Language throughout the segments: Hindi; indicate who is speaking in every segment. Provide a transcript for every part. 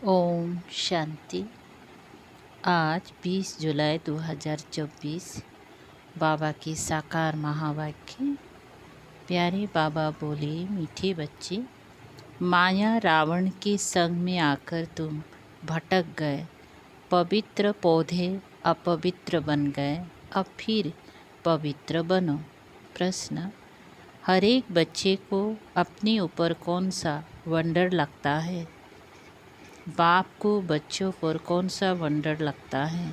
Speaker 1: ओम शांति। आज 20 जुलाई 2024 बाबा की साकार महावाक्य। प्यारे बाबा बोले, मीठे बच्चे, माया रावण के संग में आकर तुम भटक गए। पवित्र पौधे अपवित्र बन गए, अब फिर पवित्र बनो। प्रश्न: हर एक बच्चे को अपने ऊपर कौन सा वंडर लगता है? बाप को बच्चों पर कौन सा वंडर लगता है?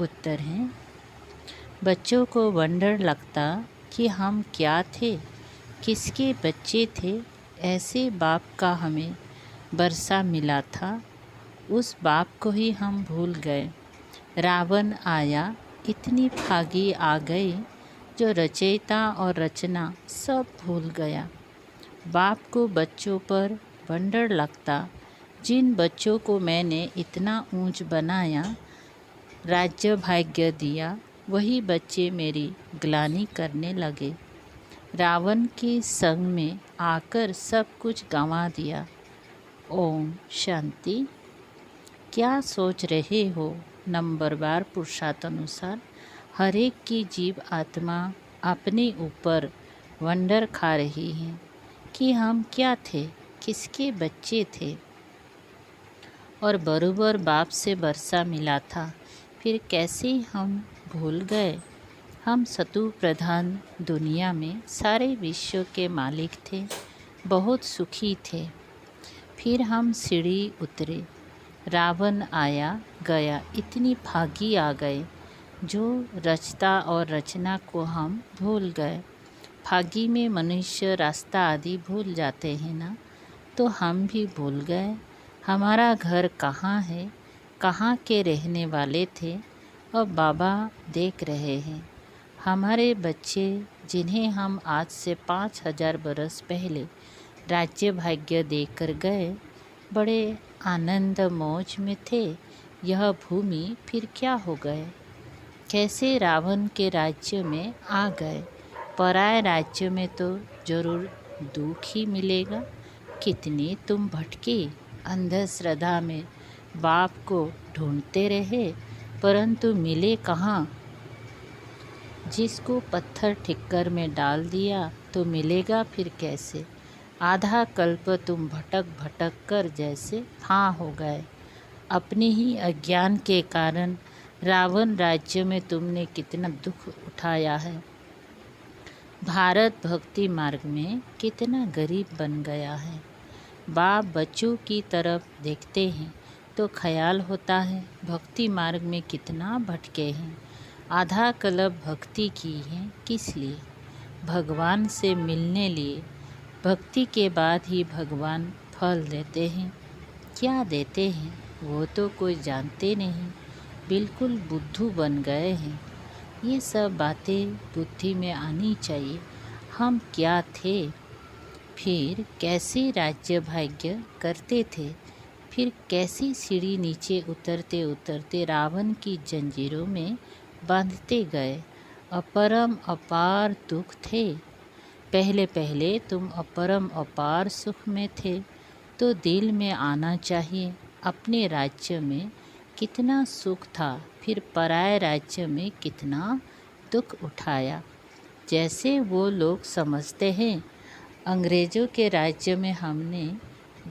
Speaker 1: उत्तर है, बच्चों को वंडर लगता कि हम क्या थे, किसके बच्चे थे। ऐसे बाप का हमें बरसा मिला था, उस बाप को ही हम भूल गए। रावण आया, इतनी भागी आ गई, जो रचयिता और रचना सब भूल गया। बाप को बच्चों पर वंडर लगता, जिन बच्चों को मैंने इतना ऊंच बनाया, राज्य भाग्य दिया, वही बच्चे मेरी ग्लानि करने लगे। रावण के संग में आकर सब कुछ गंवा दिया। ओम शांति। क्या सोच रहे हो? नंबरवार पुरुषार्थानुसार हर एक की जीव आत्मा अपने ऊपर वंडर खा रही है कि हम क्या थे, किसके बच्चे थे। और बरोबर बाप से बरसा मिला था, फिर कैसे हम भूल गए। हम सतु प्रधान दुनिया में सारे विश्व के मालिक थे, बहुत सुखी थे। फिर हम सीढ़ी उतरे, रावण आया गया, इतनी भागी आ गए, जो रचता और रचना को हम भूल गए। भागी में मनुष्य रास्ता आदि भूल जाते हैं ना, तो हम भी भूल गए हमारा घर कहाँ है, कहाँ के रहने वाले थे। अब बाबा देख रहे हैं हमारे बच्चे, जिन्हें हम आज से 5000 बरस पहले राज्य भाग्य देकर गए, बड़े आनंद मौज में थे। यह भूमि फिर क्या हो गए, कैसे रावण के राज्य में आ गए। पराये राज्य में तो जरूर दुख ही मिलेगा। कितने तुम भटके, अंधश्रद्धा में बाप को ढूंढते रहे, परंतु मिले कहाँ। जिसको पत्थर ठिक्कर में डाल दिया तो मिलेगा फिर कैसे। आधा कल्प तुम भटक भटक कर जैसे हाँ हो गए। अपने ही अज्ञान के कारण रावण राज्य में तुमने कितना दुख उठाया है। भारत भक्ति मार्ग में कितना गरीब बन गया है। बाप बच्चों की तरफ देखते हैं तो ख्याल होता है भक्ति मार्ग में कितना भटके हैं। आधा कल्प भक्ति की है किस लिए? भगवान से मिलने लिए। भक्ति के बाद ही भगवान फल देते हैं। क्या देते हैं वो तो कोई जानते नहीं, बिल्कुल बुद्धू बन गए हैं। ये सब बातें बुद्धि में आनी चाहिए। हम क्या थे, फिर कैसे राज्य भाग्य करते थे, फिर कैसी सीढ़ी नीचे उतरते उतरते रावण की जंजीरों में बांधते गए। अपरम अपार दुख थे। पहले पहले तुम अपरम अपार सुख में थे, तो दिल में आना चाहिए अपने राज्य में कितना सुख था, फिर पराये राज्य में कितना दुख उठाया। जैसे वो लोग समझते हैं अंग्रेज़ों के राज्य में हमने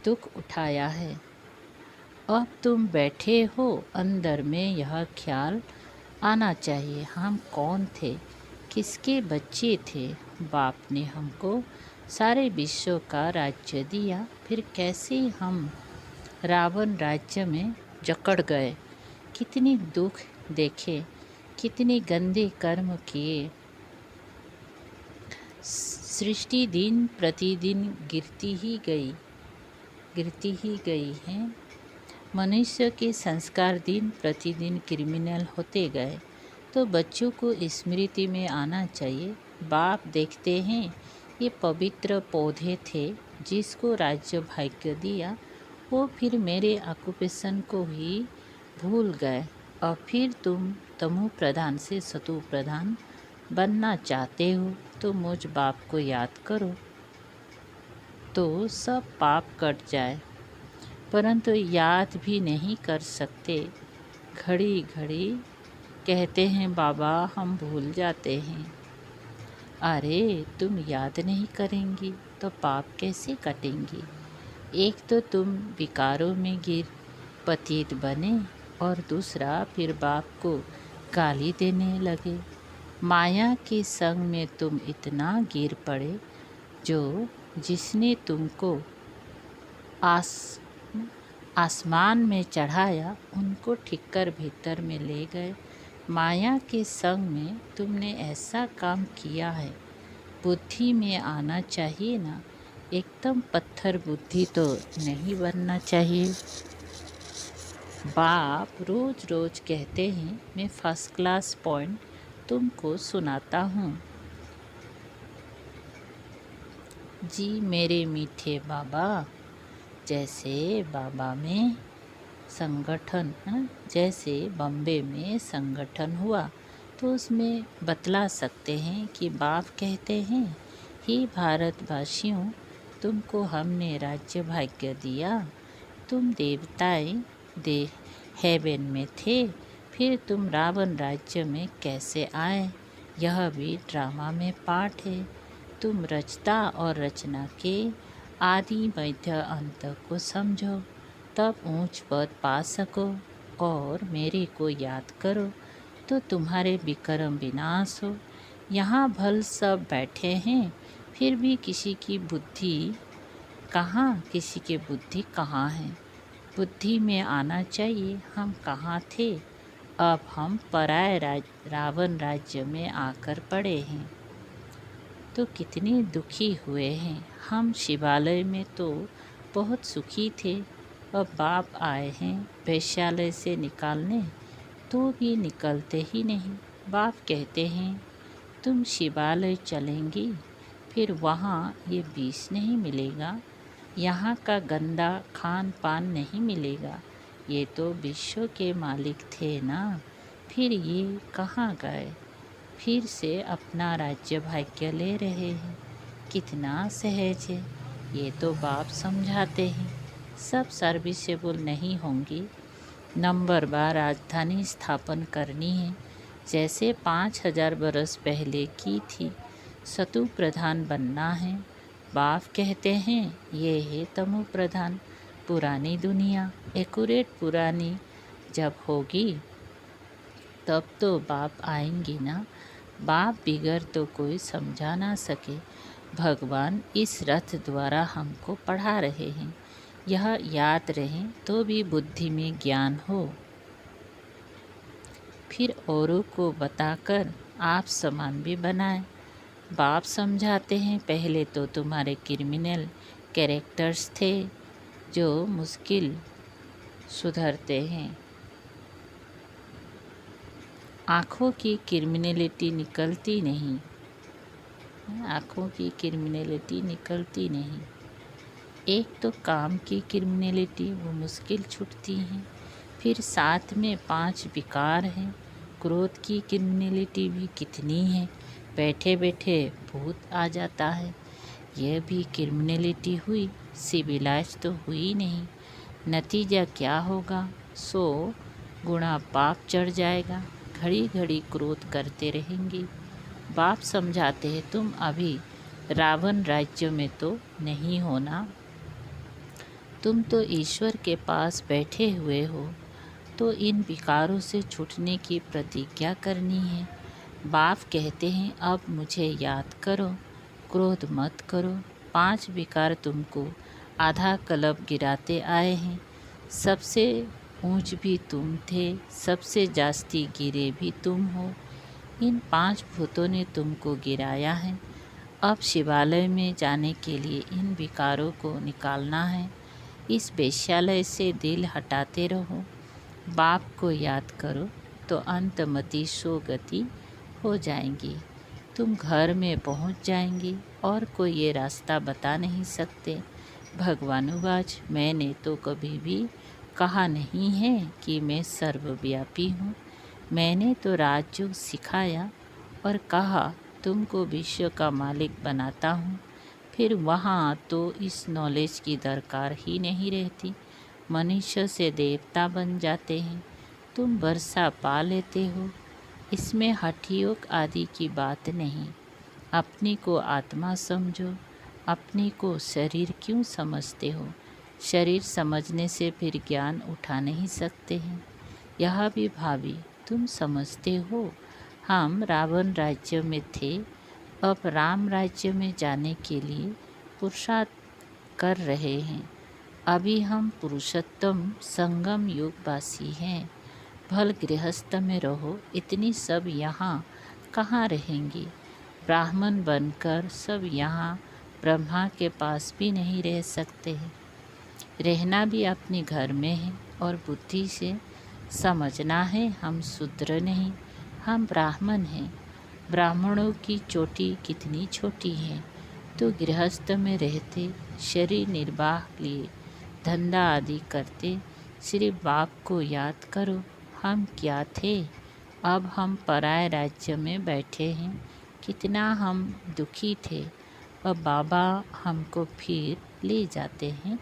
Speaker 1: दुख उठाया है। अब तुम बैठे हो, अंदर में यह ख्याल आना चाहिए हम कौन थे, किसके बच्चे थे। बाप ने हमको सारे विश्व का राज्य दिया, फिर कैसे हम रावण राज्य में जकड़ गए। कितनी दुख देखे, कितने गंदे कर्म किए। सृष्टि दिन प्रतिदिन गिरती ही गई है। मनुष्य के संस्कार दिन प्रतिदिन क्रिमिनल होते गए, तो बच्चों को स्मृति में आना चाहिए। बाप देखते हैं ये पवित्र पौधे थे, जिसको राज्य भाग्य दिया, वो फिर मेरे ऑक्यूपेशन को ही भूल गए। और फिर तुम तमो प्रधान से सतु प्रधान बनना चाहते हो, तो मुझ बाप को याद करो, तो सब पाप कट जाए। परंतु याद भी नहीं कर सकते। घड़ी घड़ी कहते हैं बाबा हम भूल जाते हैं। अरे तुम याद नहीं करेंगी तो पाप कैसे कटेंगी? एक तो तुम विकारों में गिर पतित बने और दूसरा फिर बाप को गाली देने लगे। माया के संग में तुम इतना गिर पड़े जो जिसने तुमको आसमान में चढ़ाया उनको ठिक्कर भीतर में ले गए। माया के संग में तुमने ऐसा काम किया है। बुद्धि में आना चाहिए ना, एकदम पत्थर बुद्धि तो नहीं बनना चाहिए। बाप रोज रोज कहते हैं मैं फर्स्ट क्लास पॉइंट तुमको सुनाता हूँ। जी मेरे मीठे बाबा, जैसे बाबा में संगठन जैसे बॉम्बे में संगठन हुआ तो उसमें बतला सकते हैं कि बाप कहते हैं हे भारतवासियों, तुमको हमने राज्य भाग्य दिया। तुम देवताएं हेवन में थे, फिर तुम रावण राज्य में कैसे आए? यह भी ड्रामा में पाठ है। तुम रचता और रचना के आदि मध्य अंत को समझो, तब ऊंच पद पा सको। और मेरे को याद करो तो तुम्हारे विक्रम विनाश हो। यहाँ भल सब बैठे हैं, फिर भी किसी की बुद्धि कहाँ है? बुद्धि में आना चाहिए हम कहाँ थे। अब हम पराए रावण राज्य में आकर पड़े हैं तो कितने दुखी हुए हैं। हम शिवालय में तो बहुत सुखी थे। अब बाप आए हैं वैश्यालय से निकालने, तो भी निकलते ही नहीं। बाप कहते हैं तुम शिवालय चलेंगी, फिर वहाँ ये विष नहीं मिलेगा, यहाँ का गंदा खान पान नहीं मिलेगा। ये तो विश्व के मालिक थे ना, फिर ये कहाँ गए? फिर से अपना राज्य भाग्य ले रहे हैं। कितना सहज है। ये तो बाप समझाते हैं सब सर्विसेबल नहीं होंगी। नंबर बार राजधानी स्थापन करनी है, जैसे 5000 बरस पहले की थी। सतु प्रधान बनना है। बाप कहते हैं ये है तमो प्रधान पुरानी दुनिया। एक्यूरेट पुरानी जब होगी तब तो बाप आएंगी ना। बाप बिगर तो कोई समझा ना सके। भगवान इस रथ द्वारा हमको पढ़ा रहे हैं। यह याद रहे तो भी बुद्धि में ज्ञान हो, फिर औरों को बताकर आप समान भी बनाएं। बाप समझाते हैं पहले तो तुम्हारे क्रिमिनल कैरेक्टर्स थे जो मुश्किल सुधरते हैं। आँखों की क्रिमिनलिटी निकलती नहीं, आँखों की क्रिमिनलिटी निकलती नहीं। एक तो काम की क्रिमिनलिटी वो मुश्किल छूटती हैं, फिर साथ में 5 विकार हैं। क्रोध की क्रिमिनलिटी भी कितनी है, बैठे बैठे भूत आ जाता है। यह भी क्रिमिनलिटी हुई, सिविलाइज तो हुई नहीं। नतीजा क्या होगा? 100 गुणा पाप चढ़ जाएगा। घड़ी घड़ी क्रोध करते रहेंगे। बाप समझाते हैं तुम अभी रावण राज्य में तो नहीं होना, तुम तो ईश्वर के पास बैठे हुए हो, तो इन विकारों से छूटने की प्रतिज्ञा करनी है। बाप कहते हैं अब मुझे याद करो, क्रोध मत करो। 5 विकार तुमको आधा कलब गिराते आए हैं। सबसे ऊंच भी तुम थे, सबसे जास्ती गिरे भी तुम हो। इन 5 भूतों ने तुमको गिराया है। अब शिवालय में जाने के लिए इन विकारों को निकालना है। इस वेश्यालय से दिल हटाते रहो, बाप को याद करो तो अंतमति सोगति हो जाएंगी। तुम घर में पहुंच जाएंगी और कोई ये रास्ता बता नहीं सकते। भगवानुवाच मैंने तो कभी भी कहा नहीं है कि मैं सर्वव्यापी हूँ। मैंने तो राजयोग सिखाया और कहा तुमको विश्व का मालिक बनाता हूँ। फिर वहाँ तो इस नॉलेज की दरकार ही नहीं रहती। मनुष्य से देवता बन जाते हैं। तुम वर्षा पा लेते हो, इसमें हठयोग आदि की बात नहीं। अपनी को आत्मा समझो, अपनी को शरीर क्यों समझते हो? शरीर समझने से फिर ज्ञान उठा नहीं सकते हैं। यह भी भाभी तुम समझते हो, हम रावण राज्य में थे, अब राम राज्य में जाने के लिए पुरुषार्थ कर रहे हैं। अभी हम पुरुषोत्तम संगम युगवासी हैं। भल गृहस्थ में रहो, इतनी सब यहाँ कहाँ रहेंगी? ब्राह्मण बनकर सब यहाँ ब्रह्मा के पास भी नहीं रह सकते हैं। रहना भी अपने घर में है और बुद्धि से समझना है हम शूद्र नहीं, हम ब्राह्मण हैं। ब्राह्मणों की चोटी कितनी छोटी है। तो गृहस्थ में रहते, शरीर निर्वाह लिए धंधा आदि करते, सिर्फ बाप को याद करो। हम क्या थे, अब हम पराए राज्य में बैठे हैं। कितना हम दुखी थे, अब बाबा हमको फिर ले जाते हैं।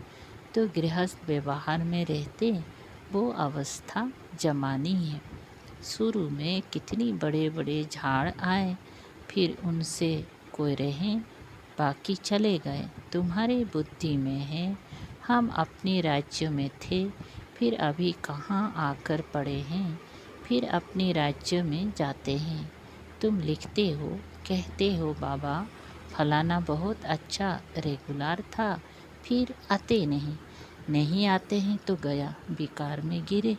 Speaker 1: तो गृहस्थ व्यवहार में रहते, वो अवस्था जमानी है। शुरू में कितनी बड़े बड़े झाड़ आए, फिर उनसे कोई रहे, बाकी चले गए। तुम्हारी बुद्धि में है, हम अपने राज्य में थे, फिर अभी कहाँ आकर पड़े हैं, फिर अपने राज्य में जाते हैं। तुम लिखते हो, कहते हो बाबा फलाना बहुत अच्छा रेगुलर था, फिर आते नहीं, नहीं आते हैं तो गया, बेकार में गिरे।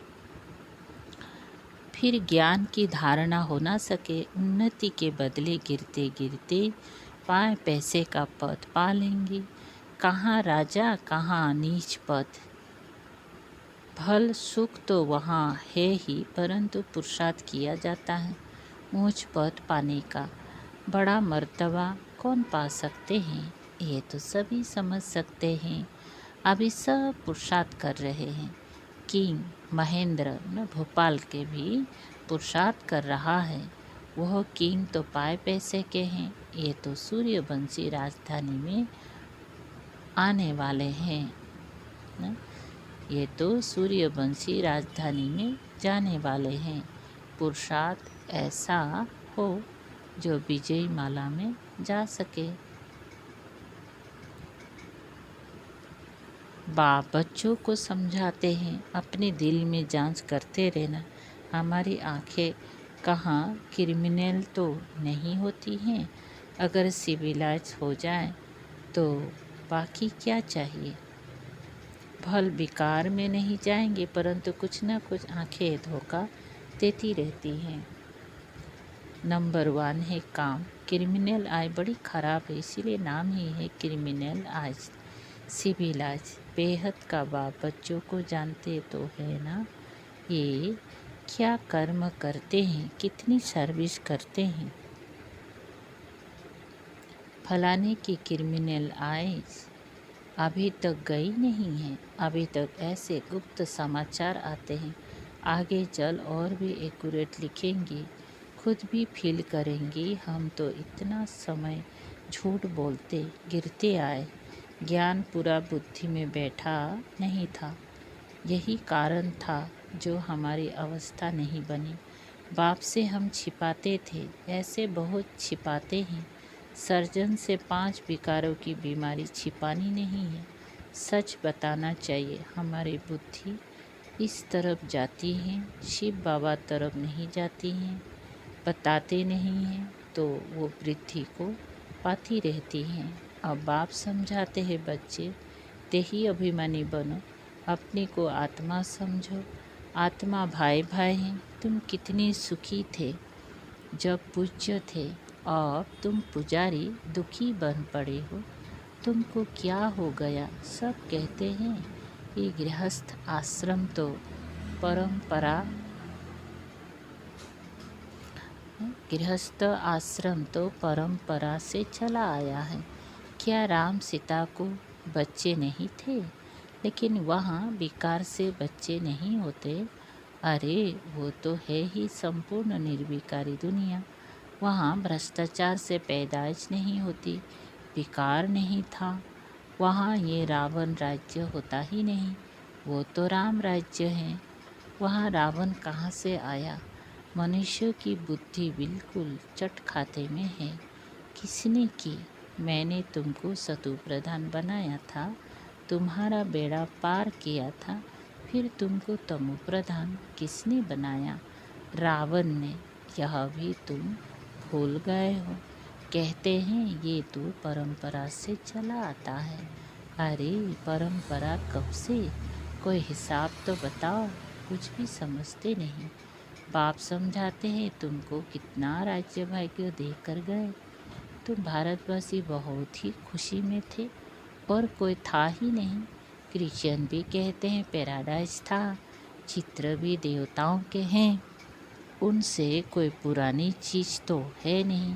Speaker 1: फिर ज्ञान की धारणा हो ना सके, उन्नति के बदले गिरते गिरते पाए पैसे का पद पा लेंगे। कहाँ राजा, कहाँ नीच पद। भल सुख तो वहाँ है ही, परंतु पुरुषार्थ किया जाता है ऊंच पद पाने का। बड़ा मर्तबा कौन पा सकते हैं, ये तो सभी समझ सकते हैं। अभी सब पुरुषार्थ कर रहे हैं। किंग महेंद्र न भोपाल के भी पुरुषार्थ कर रहा है। वह किंग तो पाए पैसे के हैं, ये तो सूर्यवंशी राजधानी में आने वाले हैं न? ये तो सूर्यवंशी राजधानी में जाने वाले हैं। पुरुषार्थ ऐसा हो जो विजय माला में जा सके। बाप बच्चों को समझाते हैं, अपने दिल में जांच करते रहना। हमारी आंखें कहाँ क्रिमिनल तो नहीं होती हैं। अगर सिविलाइज हो जाए तो बाकी क्या चाहिए। भल विकार में नहीं जाएंगे, परंतु कुछ ना कुछ आंखें धोखा देती रहती हैं। नंबर 1 है काम। क्रिमिनल आय बड़ी खराब है, इसीलिए नाम ही है क्रिमिनल आइज। सिविलाइज बेहद का बाप बच्चों को जानते तो है ना, ये क्या कर्म करते हैं, कितनी सर्विस करते हैं। फलाने की क्रिमिनल आइज अभी तक गई नहीं है, अभी तक ऐसे गुप्त समाचार आते हैं। आगे चल और भी एक्यूरेट लिखेंगे, खुद भी फील करेंगी। हम तो इतना समय झूठ बोलते गिरते आए, ज्ञान पूरा बुद्धि में बैठा नहीं था। यही कारण था जो हमारी अवस्था नहीं बनी। बाप से हम छिपाते थे, ऐसे बहुत छिपाते हैं। सर्जन से 5 विकारों की बीमारी छिपानी नहीं है, सच बताना चाहिए। हमारी बुद्धि इस तरफ जाती है, शिव बाबा तरफ नहीं जाती हैं। बताते नहीं हैं तो वो वृद्धि को पाती रहती हैं। अब बाप समझाते हैं, बच्चे तेही अभिमानी बनो, अपने को आत्मा समझो। आत्मा भाई भाई हैं। तुम कितनी सुखी थे जब पूज्य थे, अब तुम पुजारी दुखी बन पड़े हो। तुमको क्या हो गया? सब कहते हैं ये गृहस्थ आश्रम तो परंपरा, गृहस्थ आश्रम तो परंपरा से चला आया है। क्या राम सीता को बच्चे नहीं थे? लेकिन वहाँ विकार से बच्चे नहीं होते। अरे वो तो है ही संपूर्ण निर्विकारी दुनिया। वहाँ भ्रष्टाचार से पैदाइश नहीं होती, विकार नहीं था। वहाँ ये रावण राज्य होता ही नहीं। वो तो राम राज्य है, वहाँ रावण कहाँ से आया। मनुष्य की बुद्धि बिल्कुल चट खाते में है। किसने की? मैंने तुमको शत्रु प्रधान बनाया था, तुम्हारा बेड़ा पार किया था, फिर तुमको तमो प्रधान किसने बनाया? रावण ने। यह भी तुम भूल गए हो। कहते हैं ये तो परंपरा से चला आता है। अरे परंपरा कब से? कोई हिसाब तो बताओ। कुछ भी समझते नहीं। बाप समझाते हैं तुमको, कितना राज्य भाग्य देकर गए। तुम भारतवासी बहुत ही खुशी में थे और कोई था ही नहीं। क्रिश्चियन भी कहते हैं पैराडाइज था, चित्र भी देवताओं के हैं, उनसे कोई पुरानी चीज़ तो है नहीं।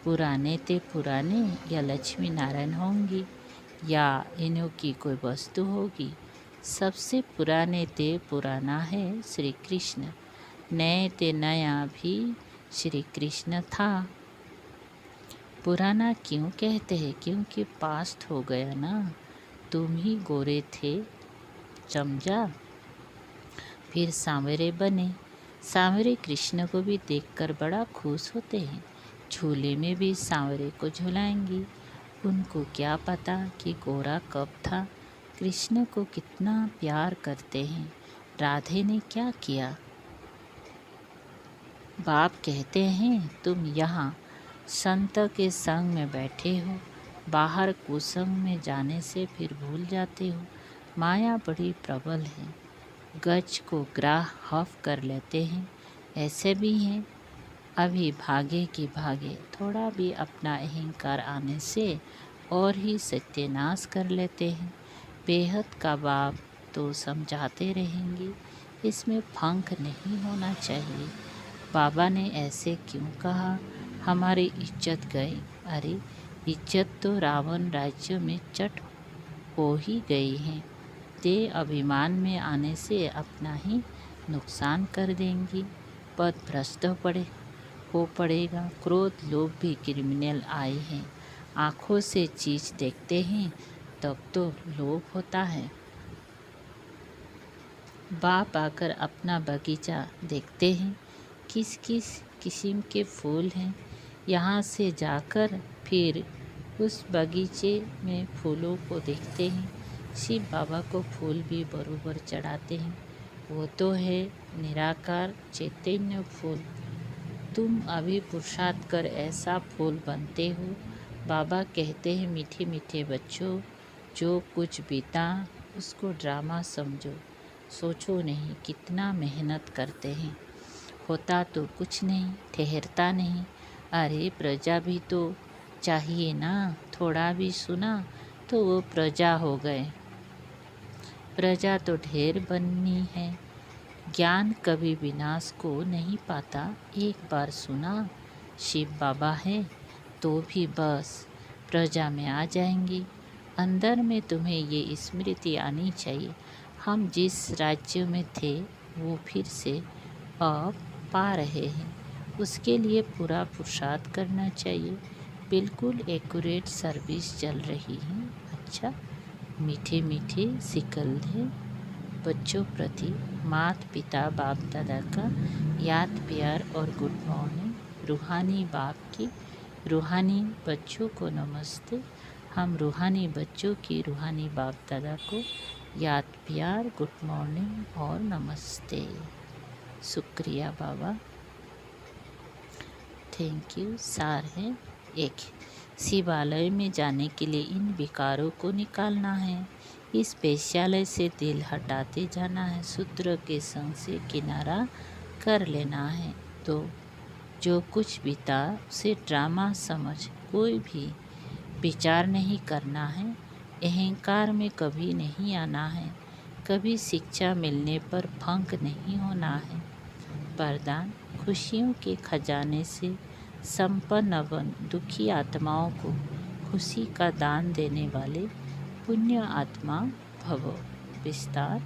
Speaker 1: पुराने ते पुराने या लक्ष्मी नारायण होंगी या इन्हों की कोई वस्तु होगी। सबसे पुराने ते पुराना है श्री कृष्ण, नए ते नया भी श्री कृष्ण था। पुराना क्यों कहते हैं? क्योंकि पास्ट हो गया ना। तुम ही गोरे थे, समझा? फिर सांवरे बने। सांवरे कृष्ण को भी देखकर बड़ा खुश होते हैं। झूले में भी सांवरे को झुलाएंगी। उनको क्या पता कि गोरा कब था। कृष्ण को कितना प्यार करते हैं। राधे ने क्या किया? बाप कहते हैं तुम यहाँ संत के संग में बैठे हो, बाहर कुसंग में जाने से फिर भूल जाते हो। माया बड़ी प्रबल है, गज को ग्राह हफ कर लेते हैं। ऐसे भी हैं, अभी भागे कि भागे, थोड़ा भी अपना अहंकार आने से और ही सत्यानाश कर लेते हैं। बेहद का बाप तो समझाते रहेंगे, इसमें फंक नहीं होना चाहिए। बाबा ने ऐसे क्यों कहा? हमारी इज्जत गई। अरे इज्जत तो रावण राज्य में चट हो ही गई है। ते अभिमान में आने से अपना ही नुकसान कर देंगी। पद भ्रष्ट हो पड़ेगा। क्रोध लोभ भी क्रिमिनल आए हैं। आँखों से चीज़ देखते हैं तब तो लोभ होता है। बाप आकर अपना बगीचा देखते हैं, किस किस किस्म के फूल हैं। यहाँ से जाकर फिर उस बगीचे में फूलों को देखते हैं। शिव बाबा को फूल भी बरोबर चढ़ाते हैं। वो तो है निराकार चैतन्य फूल। तुम अभी पुरुषार्थ कर ऐसा फूल बनते हो। बाबा कहते हैं मीठे मीठे बच्चों, जो कुछ बीता उसको ड्रामा समझो। सोचो नहीं कितना मेहनत करते हैं, होता तो कुछ नहीं, ठहरता नहीं। अरे प्रजा भी तो चाहिए ना। थोड़ा भी सुना तो वो प्रजा हो गए। प्रजा तो ढेर बननी है। ज्ञान कभी विनाश को नहीं पाता। एक बार सुना शिव बाबा है तो भी बस प्रजा में आ जाएंगी। अंदर में तुम्हें ये स्मृति आनी चाहिए, हम जिस राज्य में थे वो फिर से अब पा रहे हैं। उसके लिए पूरा पुरुषार्थ करना चाहिए। बिल्कुल एक्यूरेट सर्विस चल रही है। अच्छा, मीठे मीठे सिकंदे बच्चों प्रति माता पिता बाप दादा का याद प्यार और गुड मॉर्निंग। रूहानी बाप की रूहानी बच्चों को नमस्ते। हम रूहानी बच्चों की रूहानी बाप दादा को याद प्यार गुड मॉर्निंग और नमस्ते। शुक्रिया बाबा, थैंक यू। सार है एक, शिवालय में जाने के लिए इन विकारों को निकालना है। इस वेश्यालय से दिल हटाते जाना है। सूत्र के संग से किनारा कर लेना है। तो जो कुछ बीता उसे ड्रामा समझ कोई भी विचार नहीं करना है। अहंकार में कभी नहीं आना है। कभी शिक्षा मिलने पर फंक नहीं होना है। वरदान, खुशियों के खजाने से संपन्न बन दुखी आत्माओं को खुशी का दान देने वाले पुण्य आत्मा भव। विस्तार,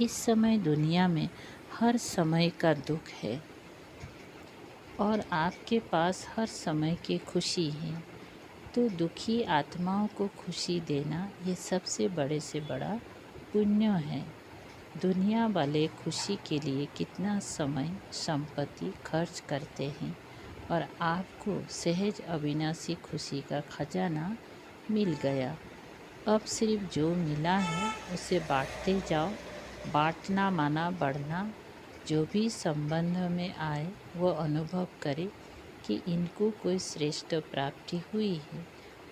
Speaker 1: इस समय दुनिया में हर समय का दुख है और आपके पास हर समय की खुशी है। तो दुखी आत्माओं को खुशी देना ये सबसे बड़े से बड़ा पुण्य है। दुनिया वाले खुशी के लिए कितना समय संपत्ति खर्च करते हैं और आपको सहज अविनाशी खुशी का खजाना मिल गया। अब सिर्फ जो मिला है उसे बांटते जाओ। बांटना माना बढ़ना। जो भी संबंध में आए वो अनुभव करे कि इनको कोई श्रेष्ठ प्राप्ति हुई है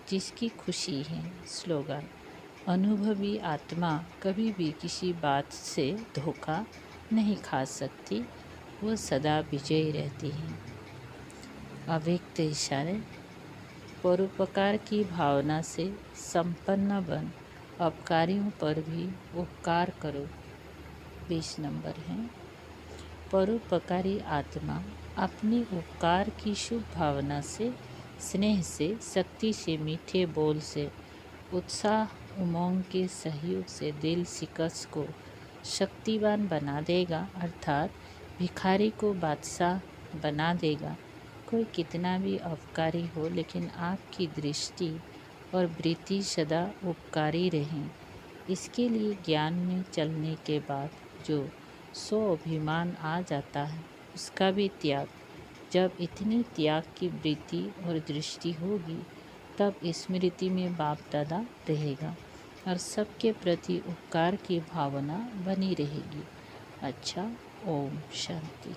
Speaker 1: जिसकी खुशी है। स्लोगन। अनुभवी आत्मा कभी भी किसी बात से धोखा नहीं खा सकती, वो सदा विजयी रहती है। अव्यक्त इशारे। परोपकार की भावना से संपन्न बन, अपकारियों पर भी उपकार करो। 20 नंबर है। परोपकारी आत्मा अपनी उपकार की शुभ भावना से, स्नेह से, शक्ति से, मीठे बोल से, उत्साह उमंग के सहयोग से दिल शिकस्त को शक्तिवान बना देगा, अर्थात भिखारी को बादशाह बना देगा। कोई कितना भी अपकारी हो, लेकिन आपकी दृष्टि और वृत्ति सदा उपकारी रहें। इसके लिए ज्ञान में चलने के बाद जो स्वाभिमान आ जाता है उसका भी त्याग। जब इतनी त्याग की वृत्ति और दृष्टि होगी तब स्मृति में बाप दादा रहेगा और सबके प्रति उपकार की भावना बनी रहेगी। अच्छा, ओम शांति।